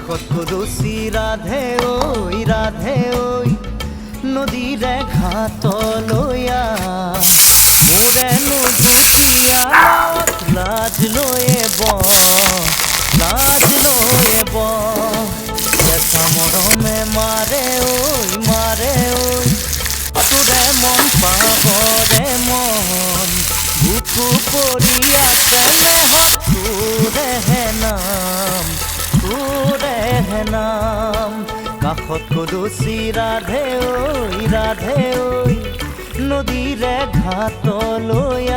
কাষত কলচি ৰাধে ঐ নদীৰে ঘাটলৈ মোৰেনো জুতিয়ালত লাজ লৈয়ে কেঁচা মৰমে মাৰে ঐ তোৰে মন পাবৰে মন বুকু পৰি আছে লেহত তোৰেহে নাম কাষত কলচি ৰাধে ঐ নদীৰে ঘাটলৈ